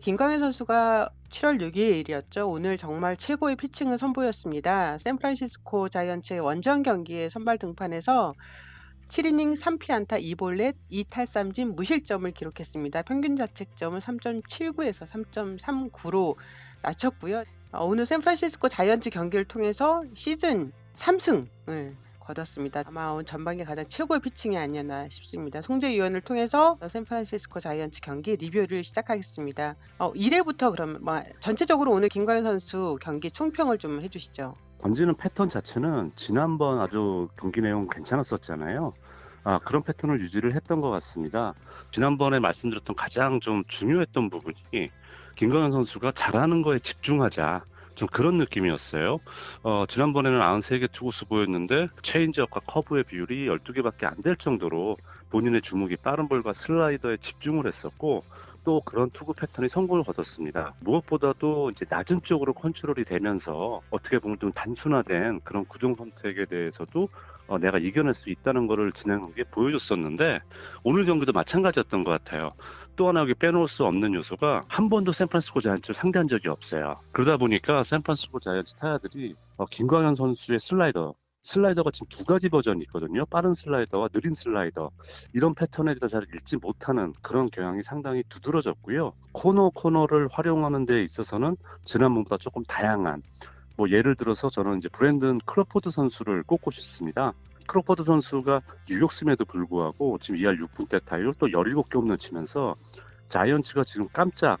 김광현 선수가 7월 6일이었죠. 오늘 정말 최고의 피칭을 선보였습니다. 샌프란시스코 자이언츠의 원정 경기에 선발 등판해서 7이닝 3피안타 2볼넷 2탈삼진 무실점을 기록했습니다. 평균 자책점을 3.79에서 3.39로 낮췄고요. 오늘 샌프란시스코 자이언츠 경기를 통해서 시즌 3승을 거뒀습니다. 아마 전반기 가장 최고의 피칭이 아니었나 싶습니다. 송재 위원을 통해서 샌프란시스코 자이언츠 경기 리뷰를 시작하겠습니다. 1회부터 그럼 전체적으로 오늘 김광현 선수 경기 총평을 좀 해주시죠. 던지는 패턴 자체는 지난번 아주 경기 내용 괜찮았었잖아요. 그런 패턴을 유지를 했던 것 같습니다. 지난번에 말씀드렸던 가장 좀 중요했던 부분이 김광현 선수가 잘하는 거에 집중하자. 좀 그런 느낌이었어요. 지난번에는 93개 투구수 보였는데 체인지업과 커브의 비율이 12개밖에 안 될 정도로 본인의 주목이 빠른 볼과 슬라이더에 집중을 했었고 또 그런 투구 패턴이 성공을 거뒀습니다. 무엇보다도 이제 낮은 쪽으로 컨트롤이 되면서 어떻게 보면 좀 단순화된 그런 구종 선택에 대해서도 내가 이겨낼 수 있다는 것을 진행한 게 보여줬었는데 오늘 경기도 마찬가지였던 것 같아요. 또 하나 여기 빼놓을 수 없는 요소가 한 번도 샌프란시스코 자이언츠를 상대한 적이 없어요. 그러다 보니까 샌프란시스코 자이언츠 타자들이 김광현 선수의 슬라이더가 지금 두 가지 버전이 있거든요. 빠른 슬라이더와 느린 슬라이더. 이런 패턴에 대해서 잘 읽지 못하는 그런 경향이 상당히 두드러졌고요. 코너를 활용하는 데 있어서는 지난번보다 조금 다양한 예를 들어서 저는 이제 브랜든 크로포드 선수를 꼽고 싶습니다. 크로포드 선수가 유격수임에도 불구하고 지금 2할 6분대 타율 또 17개 홈런 치면서 자이언츠가 지금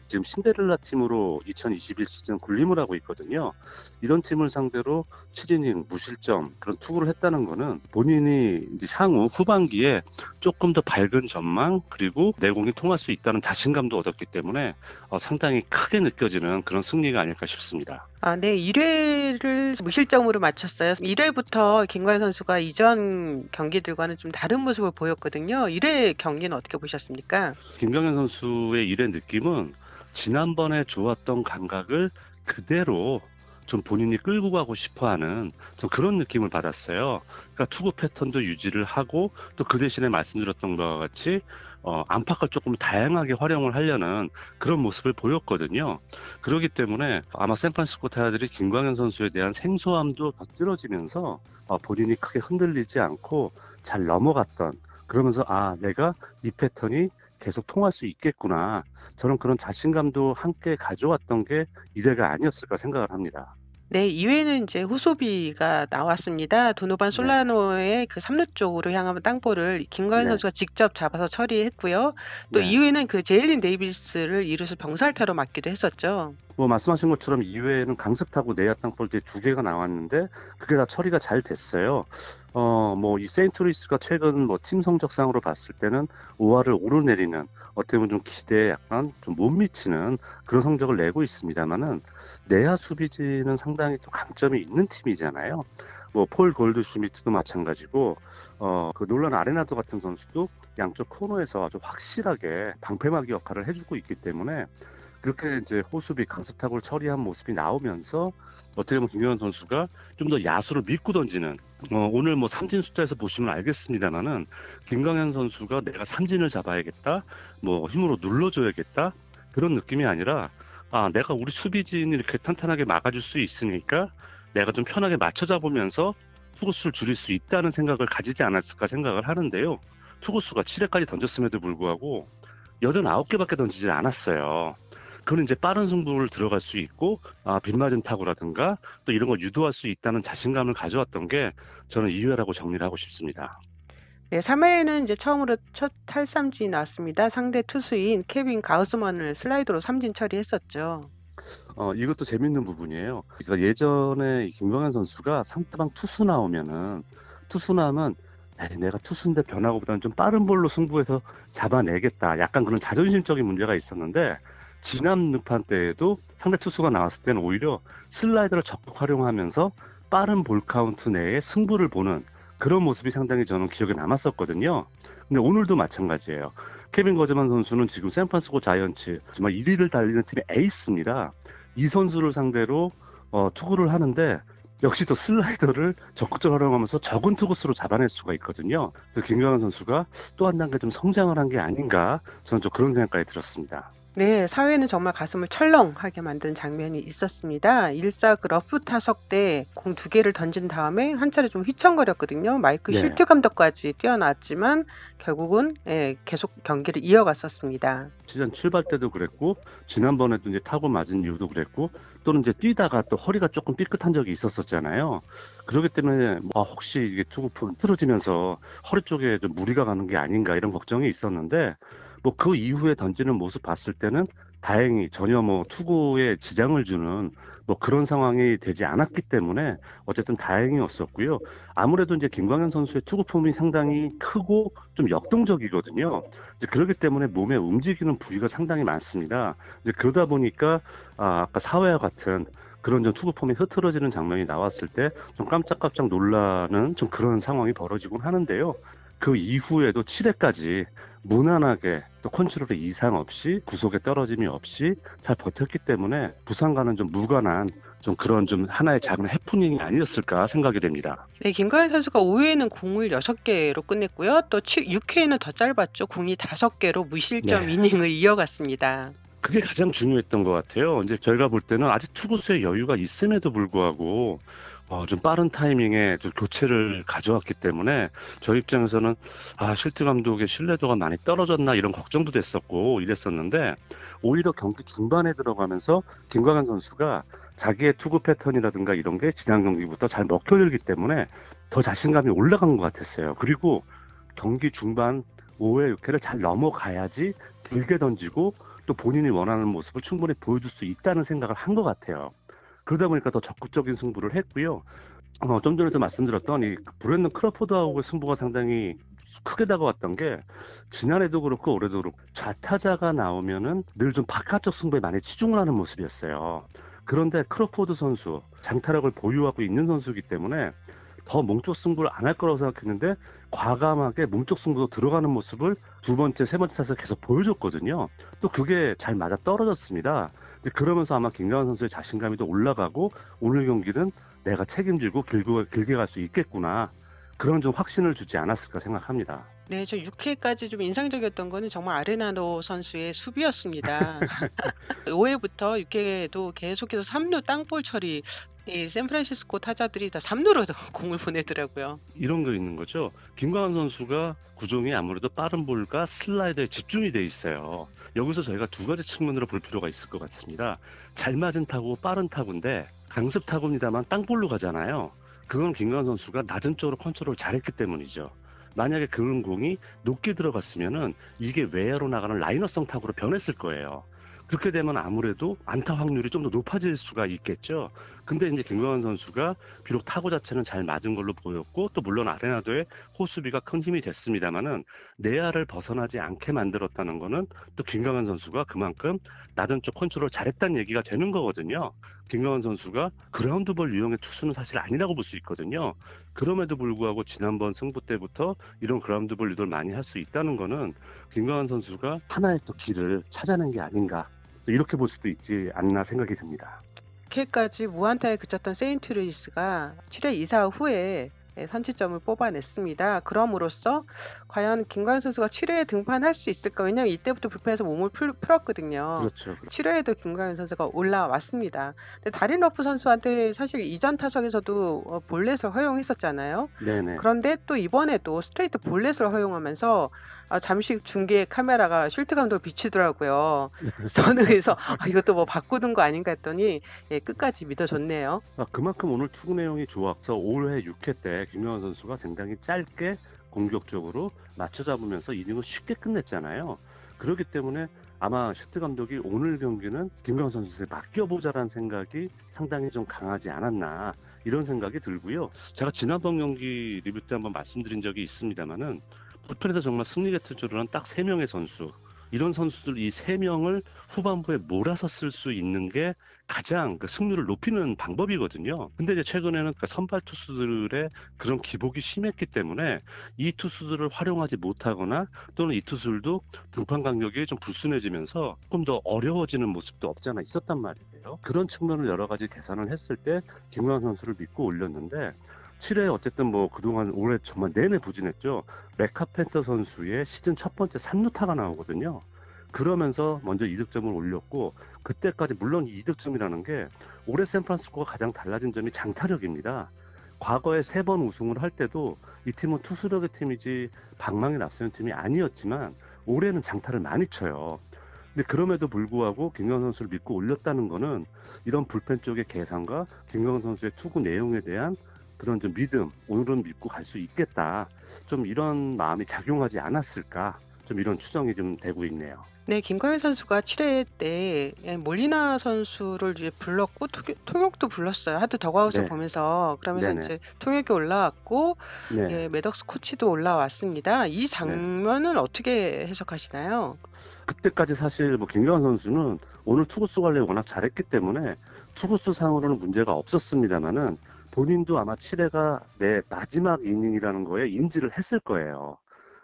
지금 신데렐라 팀으로 2021 시즌 군림을 하고 있거든요. 이런 팀을 상대로 7이닝 무실점 그런 투구를 했다는 거는 본인이 이제 향후 후반기에 조금 더 밝은 전망 그리고 내공이 통할 수 있다는 자신감도 얻었기 때문에 상당히 크게 느껴지는 그런 승리가 아닐까 싶습니다. 네. 1회를 무실점으로 마쳤어요. 1회부터 김광현 선수가 이전 경기들과는 좀 다른 모습을 보였거든요. 1회 경기는 어떻게 보셨습니까? 김광현 선수의 1회 느낌은 지난번에 좋았던 감각을 그대로 좀 본인이 끌고 가고 싶어하는 좀 그런 느낌을 받았어요. 그러니까 투구 패턴도 유지를 하고 또 그 대신에 말씀드렸던 것과 같이 안팎을 조금 다양하게 활용을 하려는 그런 모습을 보였거든요. 그렇기 때문에 아마 샌프란시스코 타자들이 김광현 선수에 대한 생소함도 더 떨어지면서 본인이 크게 흔들리지 않고 잘 넘어갔던 그러면서 내가 이 패턴이 계속 통할 수 있겠구나. 저는 그런 자신감도 함께 가져왔던 게 1회가 아니었을까 생각을 합니다. 네, 2회는 이제 후소비가 나왔습니다. 도노반 솔라노의 그 3루 쪽으로 향하는 땅볼을 김광현 선수가 직접 잡아서 처리했고요. 또 2회는 그 제일린 데이비스를 이루수 병살타로 맞기도 했었죠. 말씀하신 것처럼 2회에는 강습 타고 내야 땅볼 2개가 나왔는데 그게 다 처리가 잘 됐어요. 이 세인트루이스가 최근 팀 성적상으로 봤을 때는 5할을 오르내리는 어떻게 보면 좀 기대에 약간 좀 못 미치는 그런 성적을 내고 있습니다만은 내야 수비진은 상당히 또 강점이 있는 팀이잖아요. 폴 골드슈미트도 마찬가지고 그 놀란 아레나도 같은 선수도 양쪽 코너에서 아주 확실하게 방패막이 역할을 해주고 있기 때문에 그렇게 이제 호수비 강습타구를 처리한 모습이 나오면서 어떻게 보면 김광현 선수가 좀 더 야수를 믿고 던지는 오늘 삼진 숫자에서 보시면 알겠습니다만은 김광현 선수가 내가 삼진을 잡아야겠다 힘으로 눌러줘야겠다 그런 느낌이 아니라 내가 우리 수비진이 이렇게 탄탄하게 막아줄 수 있으니까 내가 좀 편하게 맞춰 잡으면서 투구수를 줄일 수 있다는 생각을 가지지 않았을까 생각을 하는데요. 투구수가 7회까지 던졌음에도 불구하고 89개밖에 던지지 않았어요. 그건 이제 빠른 승부를 들어갈 수 있고 빗맞은 타구라든가 또 이런 걸 유도할 수 있다는 자신감을 가져왔던 게 저는 2회라고 정리를 하고 싶습니다. 네, 3회에는 이제 처음으로 첫 탈삼진이 나왔습니다. 상대 투수인 케빈 가우스먼을 슬라이더로 삼진 처리했었죠. 이것도 재밌는 부분이에요. 그러니까 예전에 김광현 선수가 상대방 투수 나오면 내가 투수인데 변화고보다는 좀 빠른 볼로 승부해서 잡아내겠다. 약간 그런 자존심적인 문제가 있었는데 지난 등판 때에도 상대 투수가 나왔을 때는 오히려 슬라이더를 적극 활용하면서 빠른 볼 카운트 내에 승부를 보는 그런 모습이 상당히 저는 기억에 남았었거든요. 근데 오늘도 마찬가지예요. 케빈 거즈만 선수는 지금 샌프란시스코 자이언츠 정말 1위를 달리는 팀의 에이스입니다. 이 선수를 상대로 투구를 하는데 역시 또 슬라이더를 적극적으로 활용하면서 적은 투구수로 잡아낼 수가 있거든요. 그래서 김광현 선수가 또 한 단계 좀 성장을 한 게 아닌가 저는 좀 그런 생각까지 들었습니다. 네, 사회는 정말 가슴을 철렁하게 만든 장면이 있었습니다. 1사 그 러프 타석 때 공 두 개를 던진 다음에 한 차례 좀 휘청거렸거든요. 마이크 네. 실트 감독까지 뛰어났지만 결국은 계속 경기를 이어갔었습니다. 시즌 출발 때도 그랬고 지난번에도 이제 타고 맞은 이유도 그랬고 또는 이제 뛰다가 또 허리가 조금 삐끗한 적이 있었었잖아요. 그렇기 때문에 혹시 이게 투구폼 틀어지면서 허리 쪽에 좀 무리가 가는 게 아닌가 이런 걱정이 있었는데 그 이후에 던지는 모습 봤을 때는 다행히 전혀 투구에 지장을 주는 그런 상황이 되지 않았기 때문에 어쨌든 다행이었었고요. 아무래도 이제 김광현 선수의 투구 폼이 상당히 크고 좀 역동적이거든요. 이제 그렇기 때문에 몸에 움직이는 부위가 상당히 많습니다. 이제 그러다 보니까 아까 사회와 같은 그런 좀 투구 폼이 흐트러지는 장면이 나왔을 때 좀 깜짝깜짝 놀라는 좀 그런 상황이 벌어지곤 하는데요. 그 이후에도 7회까지 무난하게 또 컨트롤에 이상 없이 구속에 떨어짐이 없이 잘 버텼기 때문에 부상과는 좀 무관한 좀 그런 좀 하나의 작은 해프닝이 아니었을까 생각이 됩니다. 네, 김가연 선수가 5회에는 공을 6개로 끝냈고요. 또 6회에는 더 짧았죠. 공이 5개로 무실점 네. 이닝을 이어갔습니다. 그게 가장 중요했던 것 같아요. 이제 저희가 볼 때는 아직 투구수의 여유가 있음에도 불구하고 좀 빠른 타이밍에 좀 교체를 가져왔기 때문에 저희 입장에서는 실트 감독의 신뢰도가 많이 떨어졌나 이런 걱정도 됐었고 이랬었는데 오히려 경기 중반에 들어가면서 김광현 선수가 자기의 투구 패턴이라든가 이런 게 지난 경기부터 잘 먹혀들기 때문에 더 자신감이 올라간 것 같았어요. 그리고 경기 중반 5회, 6회를 잘 넘어가야지 길게 던지고 또 본인이 원하는 모습을 충분히 보여줄 수 있다는 생각을 한 것 같아요. 그러다 보니까 더 적극적인 승부를 했고요. 좀 전에도 말씀드렸던 이 브랜든 크로포드하고의 승부가 상당히 크게 다가왔던 게 지난해도 그렇고 올해도 그렇고 좌타자가 나오면은 늘 좀 바깥쪽 승부에 많이 치중을 하는 모습이었어요. 그런데 크로포드 선수 장타력을 보유하고 있는 선수이기 때문에 더 몸쪽 승부를 안 할 거라고 생각했는데 과감하게 몸쪽 승부도 들어가는 모습을 두 번째, 세 번째 타석에 계속 보여줬거든요. 또 그게 잘 맞아 떨어졌습니다. 이제 그러면서 아마 김광현 선수의 자신감이 더 올라가고 오늘 경기는 내가 책임지고 길게 갈 수 있겠구나. 그런 좀 확신을 주지 않았을까 생각합니다. 네, 저 6회까지 좀 인상적이었던 거는 정말 아레나도 선수의 수비였습니다. 5회부터 6회에도 계속해서 3루 땅볼 처리, 이 샌프란시스코 타자들이 다 3루로 공을 보내더라고요. 이런 거 있는 거죠. 김광현 선수가 구종이 아무래도 빠른 볼과 슬라이더에 집중이 돼 있어요. 여기서 저희가 두 가지 측면으로 볼 필요가 있을 것 같습니다. 잘 맞은 타구, 빠른 타구인데 강습 타구입니다만 땅볼로 가잖아요. 그건 김광현 선수가 낮은 쪽으로 컨트롤 잘했기 때문이죠. 만약에 그런 공이 높게 들어갔으면은 이게 외야로 나가는 라이너성 타구로 변했을 거예요. 그렇게 되면 아무래도 안타 확률이 좀 더 높아질 수가 있겠죠. 근데 이제 김광현 선수가 비록 타구 자체는 잘 맞은 걸로 보였고 또 물론 아레나도의 호수비가 큰 힘이 됐습니다만은 내야를 벗어나지 않게 만들었다는 거는 또 김광현 선수가 그만큼 낮은 쪽 컨트롤 잘했다는 얘기가 되는 거거든요. 김광현 선수가 그라운드볼 유형의 투수는 사실 아니라고 볼 수 있거든요. 그럼에도 불구하고 지난번 승부 때부터 이런 그라운드볼 유도를 많이 할 수 있다는 거는 김광현 선수가 하나의 또 길을 찾아낸 게 아닌가 이렇게 볼 수도 있지 않나 생각이 듭니다. 6회까지 무안타에 그쳤던 세인트루이스가 7회 2사 후에 선취점을 뽑아냈습니다. 그럼으로써 과연 김광현 선수가 7회에 등판할 수 있을까? 왜냐하면 이때부터 불펜에서 몸을 풀었거든요. 그렇죠. 7회에도 김광현 선수가 올라왔습니다. 근데 다린 러프 선수한테 사실 이전 타석에서도 볼넷을 허용했었잖아요. 네네. 그런데 또 이번에도 스트레이트 볼넷을 허용하면서 잠시 중계 카메라가 쉴트 감독을 비치더라고요. 저는 그래서 이것도 뭐 바꾸는 거 아닌가 했더니 끝까지 믿어줬네요. 그만큼 오늘 투구 내용이 좋아서 5회, 6회 때 김광현 선수가 굉장히 짧게 공격적으로 맞춰 잡으면서 이닝을 쉽게 끝냈잖아요. 그렇기 때문에 아마 슈트 감독이 오늘 경기는 김광현 선수에 맡겨보자라는 생각이 상당히 좀 강하지 않았나 이런 생각이 들고요. 제가 지난번 경기 리뷰 때 한번 말씀드린 적이 있습니다만은 불펜에서 정말 승리에 투수로는 딱 3명의 선수 이런 선수들 이 3명을 후반부에 몰아서 쓸 수 있는 게 가장 그 승률을 높이는 방법이거든요. 근데 이제 최근에는 그 선발 투수들의 그런 기복이 심했기 때문에 이 투수들을 활용하지 못하거나 또는 이 투수들도 등판 간격이 좀 불순해지면서 조금 더 어려워지는 모습도 없지 않아 있었단 말이에요. 그런 측면을 여러 가지 계산을 했을 때 김광현 선수를 믿고 올렸는데 7회 어쨌든 그동안 올해 정말 내내 부진했죠. 메카펜터 선수의 시즌 첫 번째 3루타가 나오거든요. 그러면서 먼저 이득점을 올렸고, 그때까지 물론 이 이득점이라는 게 올해 샌프란시스코가 가장 달라진 점이 장타력입니다. 과거에 3번 우승을 할 때도 이 팀은 투수력의 팀이지 방망이 낯서는 팀이 아니었지만 올해는 장타를 많이 쳐요. 근데 그럼에도 불구하고 김광현 선수를 믿고 올렸다는 거는 이런 불펜 쪽의 계산과 김광현 선수의 투구 내용에 대한 그런 좀 믿음, 오늘은 믿고 갈 수 있겠다. 좀 이런 마음이 작용하지 않았을까. 좀 이런 추정이 좀 되고 있네요. 네, 김광현 선수가 7회 때 몰리나 선수를 이제 불렀고 통역도 불렀어요. 하드 더그아웃을 네, 보면서. 그러면서 네네, 이제 통역이 올라왔고 네, 매덕스 코치도 올라왔습니다. 이 네. 장면은 어떻게 해석하시나요? 그때까지 사실 뭐 김광현 선수는 오늘 투구수 관리 워낙 잘했기 때문에 투구수 상으로는 문제가 없었습니다만은 본인도 아마 7회가 내 마지막 이닝이라는 거에 인지를 했을 거예요.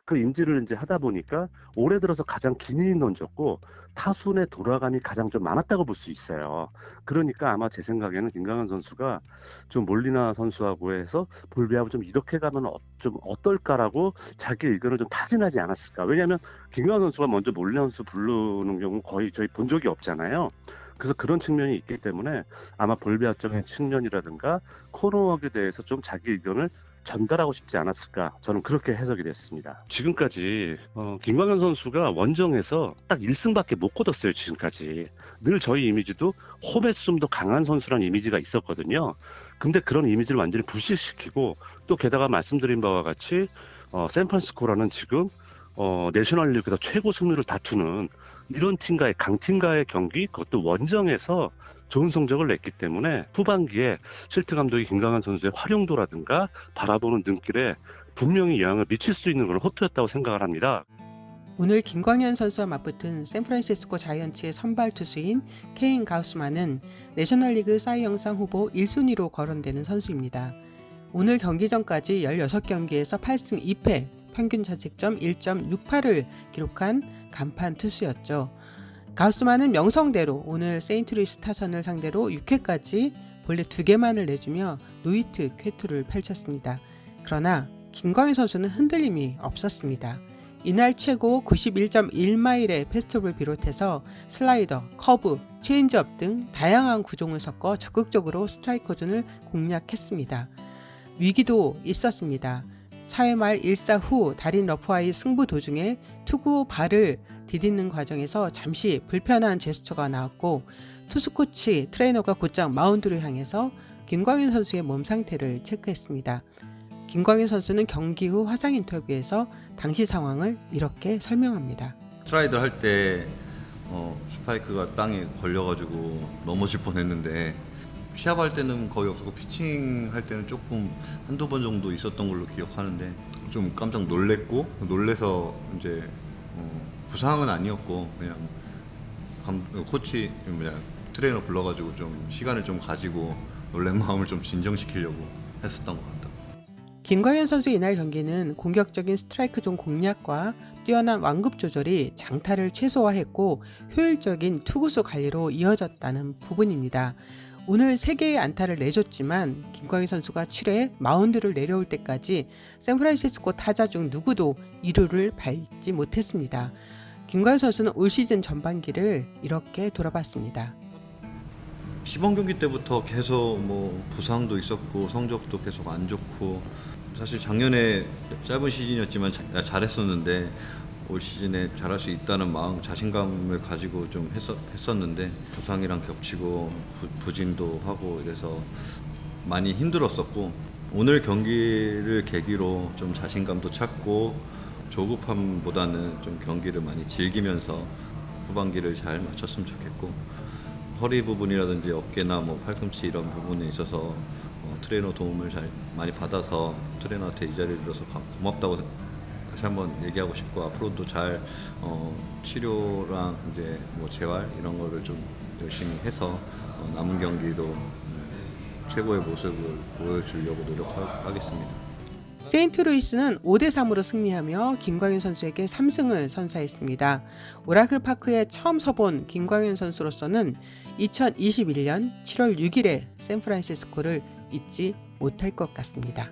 그 인지를 이제 하다 보니까 올해 들어서 가장 긴 이닝 던졌고 타순의 돌아감이 가장 좀 많았다고 볼 수 있어요. 그러니까 아마 제 생각에는 김광현 선수가 좀 몰리나 선수하고 해서 볼배하고 좀 이렇게 가면 좀 어떨까라고 자기 의견을 좀 타진하지 않았을까. 왜냐하면 김광현 선수가 먼저 몰리나 선수 부르는 경우 거의 저희 본 적이 없잖아요. 그래서 그런 측면이 있기 때문에 아마 볼배학적인 측면이라든가 코너웍에 대해서 좀 자기 의견을 전달하고 싶지 않았을까, 저는 그렇게 해석이 됐습니다. 지금까지 김광현 선수가 원정에서 딱 1승밖에 못 거뒀어요. 지금까지 늘 저희 이미지도 홈에서좀 더 강한 선수라는 이미지가 있었거든요. 근데 그런 이미지를 완전히 부실시키고, 또 게다가 말씀드린 바와 같이 샌프란시스코라는 지금 내셔널리그에서 최고 승률을 다투는 이런 팀과의 강팀과의 경기, 그것도 원정에서 좋은 성적을 냈기 때문에 후반기에 실트 감독이 김광현 선수의 활용도라든가 바라보는 눈길에 분명히 영향을 미칠 수 있는 걸 호투였다고 생각을 합니다. 오늘 김광현 선수와 맞붙은 샌프란시스코 자이언츠의 선발 투수인 케인 가우스만은 내셔널리그 사이 영상 후보 1순위로 거론되는 선수입니다. 오늘 경기 전까지 16경기에서 8승 2패, 평균 자책점 1.68을 기록한 간판 투수였죠. 가우스만은 명성대로 오늘 세인트루이스 타선을 상대로 6회까지 볼넷 2개만을 내주며 노히트 쾌투를 펼쳤습니다. 그러나 김광현 선수는 흔들림이 없었습니다. 이날 최고 91.1마일의 패스트볼을 비롯해서 슬라이더, 커브, 체인지업 등 다양한 구종을 섞어 적극적으로 스트라이크 존을 공략했습니다. 위기도 있었습니다. 4회 말 1사 후 달인 러프와의 승부 도중에 투구 발을 디딛는 과정에서 잠시 불편한 제스처가 나왔고, 투수 코치 트레이너가 곧장 마운드를 향해서 김광현 선수의 몸 상태를 체크했습니다. 김광현 선수는 경기 후 화상 인터뷰에서 당시 상황을 이렇게 설명합니다. 슬라이더 할 때 스파이크가 땅에 걸려가지고 넘어질 뻔했는데, 시합할 때는 거의 없었고 피칭 할 때는 조금 한두 번 정도 있었던 걸로 기억하는데, 좀 깜짝 놀래서 이제 부상은 아니었고 그냥 코치 트레이너 불러가지고 좀 시간을 좀 가지고 놀란 마음을 좀 진정시키려고 했었던 것 같다. 김광현 선수의 이날 경기는 공격적인 스트라이크 존 공략과 뛰어난 완급 조절이 장타를 최소화했고 효율적인 투구수 관리로 이어졌다는 부분입니다. 오늘 3개의 안타를 내줬지만 김광현 선수가 7회 마운드를 내려올 때까지 샌프란시스코 타자 중 누구도 2루를 밟지 못했습니다. 김광현 선수는 올 시즌 전반기를 이렇게 돌아봤습니다. 시범 경기 때부터 계속 부상도 있었고 성적도 계속 안 좋고, 사실 작년에 짧은 시즌이었지만 잘했었는데 올 시즌에 잘할 수 있다는 마음, 자신감을 가지고 좀 했었는데 부상이랑 겹치고 부진도 하고 이래서 많이 힘들었었고, 오늘 경기를 계기로 좀 자신감도 찾고 조급함보다는 좀 경기를 많이 즐기면서 후반기를 잘 마쳤으면 좋겠고, 허리 부분이라든지 어깨나 팔꿈치 이런 부분에 있어서 트레이너 도움을 잘 많이 받아서 트레이너한테 이 자리를 빌어서 고맙다고 다시 한번 얘기하고 싶고, 앞으로도 잘 치료랑 이제 재활 이런 거를 좀 열심히 해서 남은 경기도 최고의 모습을 보여주려고 노력하겠습니다. 세인트루이스는 5대3으로 승리하며 김광현 선수에게 3승을 선사했습니다. 오라클 파크에 처음 서본 김광현 선수로서는 2021년 7월 6일에 샌프란시스코를 잊지 못할 것 같습니다.